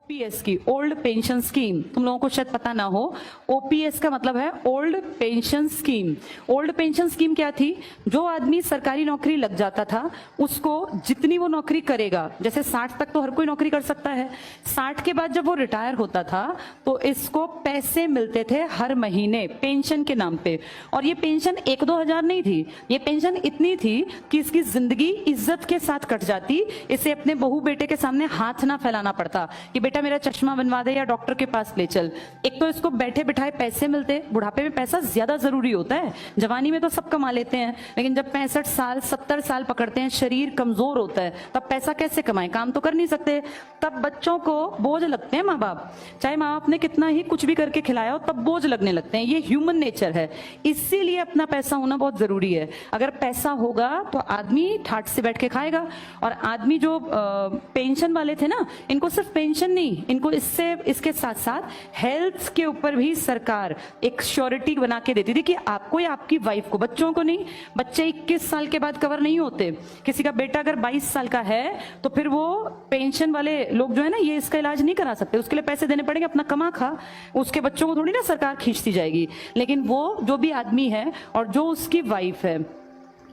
OPS की, old pension scheme, तुम लोगों को शायद पता ना हो, ओपीएस का मतलब है old pension scheme. Old pension scheme क्या थी? जो आदमी सरकारी नौकरी लग जाता था उसको जितनी वो नौकरी करेगा, जैसे 60 तक तो हर कोई नौकरी कर सकता है, 60 के बाद जब वो रिटायर होता था तो इसको पैसे मिलते थे हर महीने पेंशन के नाम पे। और ये पेंशन 1-2 हजार नहीं थी, ये पेंशन इतनी थी कि इसकी जिंदगी इज्जत के साथ कट जाती, इसे अपने बहू बेटे के सामने हाथ ना फैलाना पड़ता कि बेटा मेरा चश्मा बनवा दे या डॉक्टर के पास ले चल। एक तो इसको बैठे बिठाए पैसे मिलते, बुढ़ापे में पैसा ज्यादा जरूरी होता है, जवानी में तो सब कमा लेते हैं, लेकिन जब 65 साल 70 साल पकड़ते हैं, शरीर कमजोर होता है, तब पैसा कैसे कमाएं, काम तो कर नहीं सकते, तब बच्चों को बोझ लगते हैं माँ बाप, चाहे माँ बाप ने कितना ही कुछ भी करके खिलाया हो तब बोझ लगने लगते हैं, ये ह्यूमन नेचर है। इसीलिए अपना पैसा होना बहुत जरूरी है। अगर पैसा होगा तो आदमी ठाट से बैठ के खाएगा। और आदमी जो पेंशन वाले थे ना, इनको सिर्फ पेंशन नहीं, इनको इसके साथ साथ हेल्थ के ऊपर भी सरकार एक श्योरिटी बना के देती थी कि आपको या आपकी वाइफ को, बच्चों को नहीं, बच्चे 21 साल के बाद कवर नहीं होते, किसी का बेटा अगर 22 साल का है तो फिर वो पेंशन वाले लोग जो है ना, ये इसका इलाज नहीं करा सकते, उसके लिए पैसे देने पड़ेंगे, अपना कमा खा, उसके बच्चों को थोड़ी ना सरकार खींचती जाएगी। लेकिन वो जो भी आदमी है और जो उसकी वाइफ है,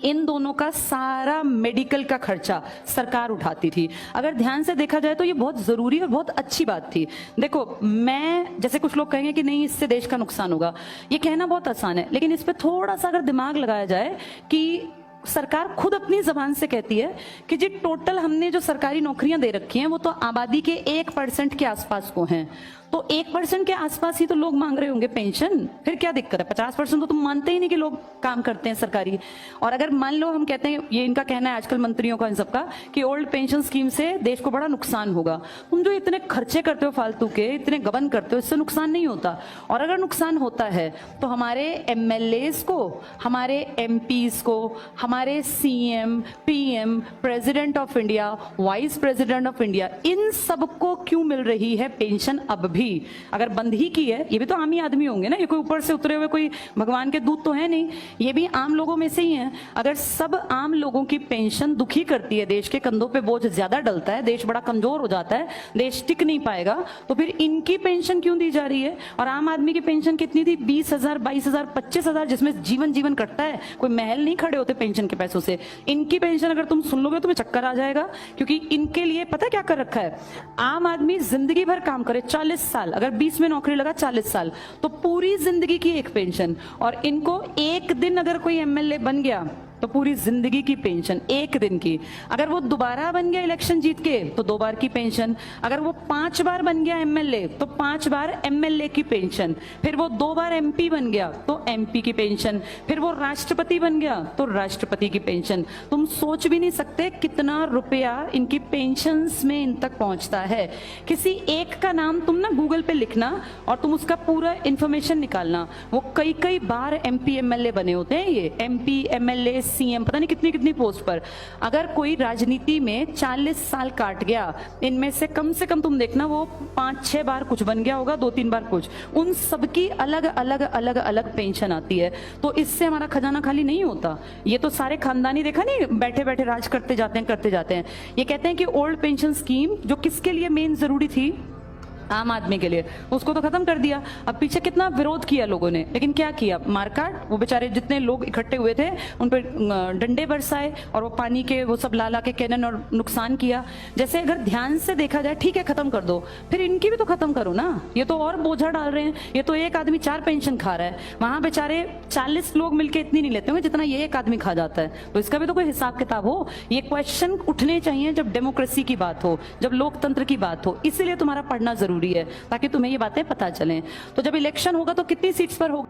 इन दोनों का सारा मेडिकल का खर्चा सरकार उठाती थी। अगर ध्यान से देखा जाए तो ये बहुत जरूरी और बहुत अच्छी बात थी। देखो, मैं जैसे कुछ लोग कहेंगे कि नहीं इससे देश का नुकसान होगा, ये कहना बहुत आसान है, लेकिन इस पे थोड़ा सा अगर दिमाग लगाया जाए कि सरकार खुद अपनी जबान से कहती है कि जी टोटल हमने जो सरकारी नौकरियां दे रखी हैं वो तो आबादी के 1% के आसपास को हैं, तो 1% के आसपास ही तो लोग मांग रहे होंगे पेंशन, फिर क्या दिक्कत है? 50% तो तुम मानते ही नहीं कि लोग काम करते हैं सरकारी। और अगर मान लो हम कहते हैं, ये इनका कहना है आजकल मंत्रियों का इन सबका, कि ओल्ड पेंशन स्कीम से देश को बड़ा नुकसान होगा। तुम जो इतने खर्चे करते हो फालतू के, इतने गबन करते हो, इससे नुकसान नहीं होता। और अगर नुकसान होता है तो हमारे एमएलएस को, हमारे एमपीज को, हमारे CM, PM, president of India, vice president of India, इन सबको क्यों मिल रही है पेंशन अब भी? अगर बंद ही की है, ये भी तो आम ही आदमी होंगे ना, ये कोई ऊपर से उतरे हुए कोई भगवान के दूत तो है नहीं, ये भी आम लोगों में से ही हैं। अगर सब आम लोगों की पेंशन दुखी करती है, देश के कंधों पे बोझ ज्यादा डलता है, देश बड़ा कमजोर हो जाता है, देश टिक नहीं पाएगा, तो फिर इनकी पेंशन क्यों दी जा रही है? और आम आदमी की पेंशन कितनी थी? 20,000, 22,000, 25,000, जिसमें जीवन कटता है, कोई महल नहीं खड़े होते पेंशन के पैसों से। इनकी पेंशन अगर तुम सुन लोगे तुम्हें चक्कर आ जाएगा, क्योंकि इनके लिए पता क्या कर रखा है? आम आदमी जिंदगी भर काम करे, 40 साल, अगर 20 में नौकरी लगा 40 साल, तो पूरी जिंदगी की एक पेंशन। और इनको एक दिन अगर कोई एमएलए बन गया तो पूरी जिंदगी की पेंशन एक दिन की। अगर वो दोबारा बन गया इलेक्शन जीत के तो 2 बार की पेंशन। अगर वो 5 बार बन गया एमएलए तो 5 बार एमएलए की पेंशन। फिर वो 2 बार एमपी बन गया तो एमपी की पेंशन। फिर वो राष्ट्रपति बन गया तो राष्ट्रपति की पेंशन। तुम सोच भी नहीं सकते कितना रुपया इनकी पेंशन्स में इन तक पहुंचता है। किसी एक का नाम तुम ना गूगल पे लिखना और तुम उसका पूरा इंफॉर्मेशन निकालना, वो कई बार एमपी एमएलए बने होते हैं, ये एमपी एमएलए सीएम, पता नहीं कितनी पोस्ट पर। अगर कोई राजनीति में 40 साल काट गया, इनमें से कम तुम देखना वो 5-6 बार कुछ बन गया होगा, 2-3 बार कुछ। उन सबकी अलग पेंशन आती है। तो इससे हमारा खजाना खाली नहीं होता। ये तो सारे खानदानी, देखा नहीं, बैठे राज करते जाते हैं। ये कहते हैं कि ओल्ड पेंशन स्कीम जो किसके लिए मेन जरूरी थी? आम आदमी के लिए, उसको तो खत्म कर दिया। अब पीछे कितना विरोध किया लोगों ने, लेकिन क्या किया? मारकाट, वो बेचारे जितने लोग इकट्ठे हुए थे उन पर डंडे बरसाए और वो पानी के वो सब ला के कैनन और नुकसान किया। जैसे अगर ध्यान से देखा जाए, ठीक है खत्म कर दो, फिर इनकी भी तो खत्म करो ना। ये तो और बोझा डाल रहे हैं। ये तो एक आदमी 4 पेंशन खा रहा है, वहां बेचारे 40 लोग मिलकर इतनी नहीं लेते होंगे जितना ये एक आदमी खा जाता है। तो इसका भी तो कोई हिसाब किताब हो। ये क्वेश्चन उठने चाहिए जब डेमोक्रेसी की बात हो, जब लोकतंत्र की बात हो। इसीलिए तुम्हारा पढ़ना जरूरी है, ताकि तुम्हें ये बातें पता चलें। तो जब इलेक्शन होगा तो कितनी सीट्स पर होगा?